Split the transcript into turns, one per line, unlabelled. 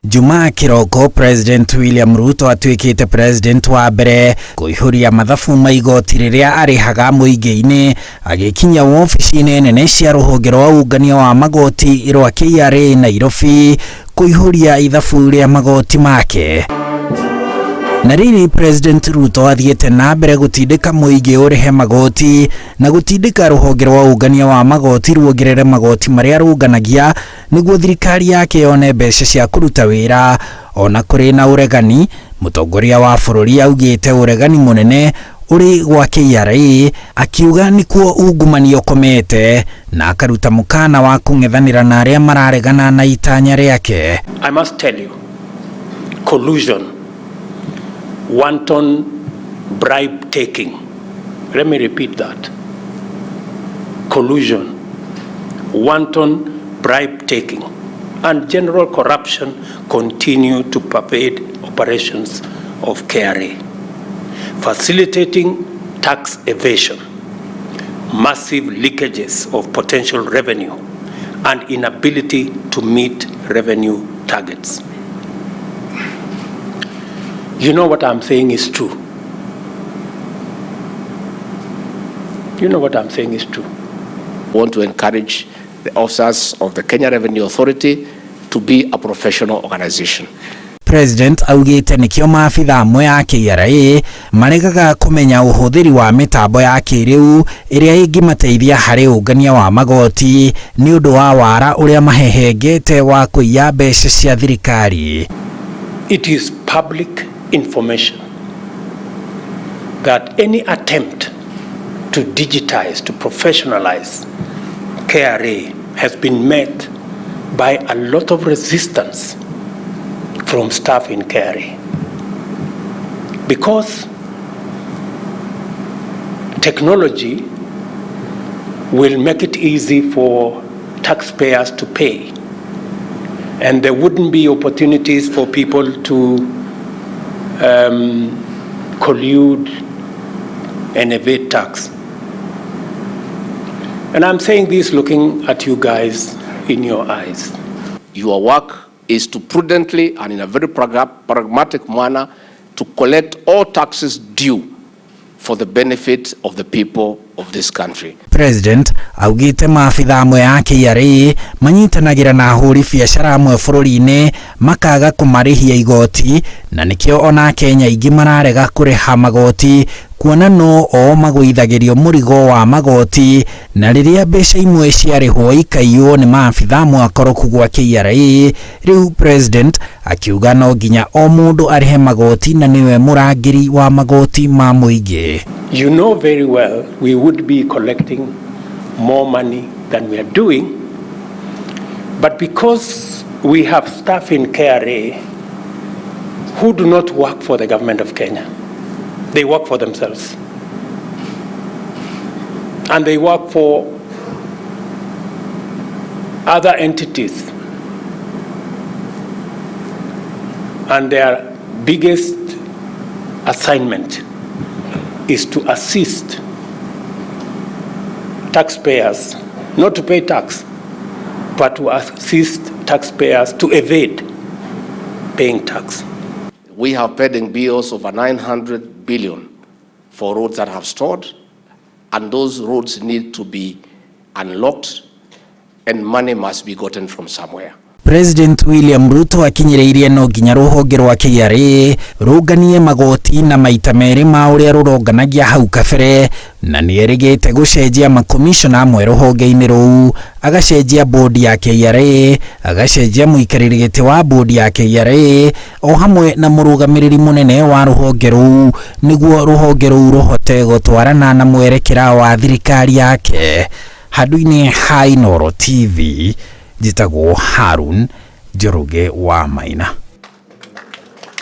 Juma kiroko President William Ruto atuikite president wa mbere kuihuria mathabu ma igoti riria arihaga muingi-ini agikinya ofici-ini nene cia rũhonge rwa ungania wa magooti rwa KRA Nairobi kuihuria ithabu ria magoti make. Na riri President Ruto athiete na mbere gutindika muingi urihe magoti na gutindika rũhonge rwa ungania wa magoti ruongerere magoti maria runganagia niguo thirikari yake yone mbeca cia kuruta wira. Ona kuri na uregani, mutongoria wa bururi augite uregani munene uri gwa KRA akiuga nikuo ungumania ukomete na akaruta mukana wa kung'ethanira na aria mararegana na itanya riake.
I must tell you, collusion, wanton bribe taking. Let me repeat that. Collusion, wanton bribe taking, and general corruption continue to pervade operations of KRA, facilitating tax evasion, massive leakages of potential revenue, and inability to meet revenue targets. You know what I'm saying is true. You know what I'm saying is true.
I want to encourage the officers of the Kenya Revenue Authority to be a professional organization.
President augite nikio maafitha amwe ya KRA maregaga kumenya uhuthiri wa mitambo ya kiriu iria ingimateithia hari ungania wa magoti ni undu wa wara uria mahehengete wa kuiya mbeca cia thirikari.
It is public information that any attempt to digitize, to professionalize KRA has been met by a lot of resistance from staff in KRA, because technology will make it easy for taxpayers to pay, and there wouldn't be opportunities for people to collude and evade tax. And I'm saying this looking at you guys in your eyes.
Your work is to prudently and in a very pragmatic manner to collect all taxes due for the benefit of the people of this country.
President augite maafitha amwe ya KRA manyitanagira na ahuri biacara amwe bururi-ini makaga kumarihia igoti, na nikio ona Kenya ingi mararega kuriha magoti kuona no o magwithagirio murigo wa magoti, na riria mbeca imwe ciarihwo ikaiywo ni maafitha amwe akoroku gwa KRA. Riu President akiuga no nginya o mundu arihe magoti na niwe murangiri wa magoti ma muingi.
You know very well we would be collecting more money than we are doing, but because we have staff in KRA who do not work for the government of Kenya, they work for themselves, and they work for other entities, and their biggest assignment is to assist taxpayers not to pay tax, but to assist taxpayers to evade paying tax.
We have pending bills over 900 billion for roads that have stalled, and those roads need to be unlocked, and money must be gotten from somewhere.
President William Ruto akinyiriirie no nginya rũhonge rwa KRA rũnganie magoti na maita meri ma uria rũronganagia hau kabere, na nĩerĩgĩte gũcenjia makomishona amwe rũhonge-inĩ rũu, agacenjia bodi ya KRA, agacenjia mũikarĩri gĩtĩ wa bodi ya KRA o hamwe na mũrũgamĩrĩri mũnene wa rũhonge rũu nĩguo rũhonge rũu rũhote gũtwarana na mwerekera wa thirikari yake. Handũ-inĩ ha Inooro TV, Jitagwo Harun Njoroge wa Maina.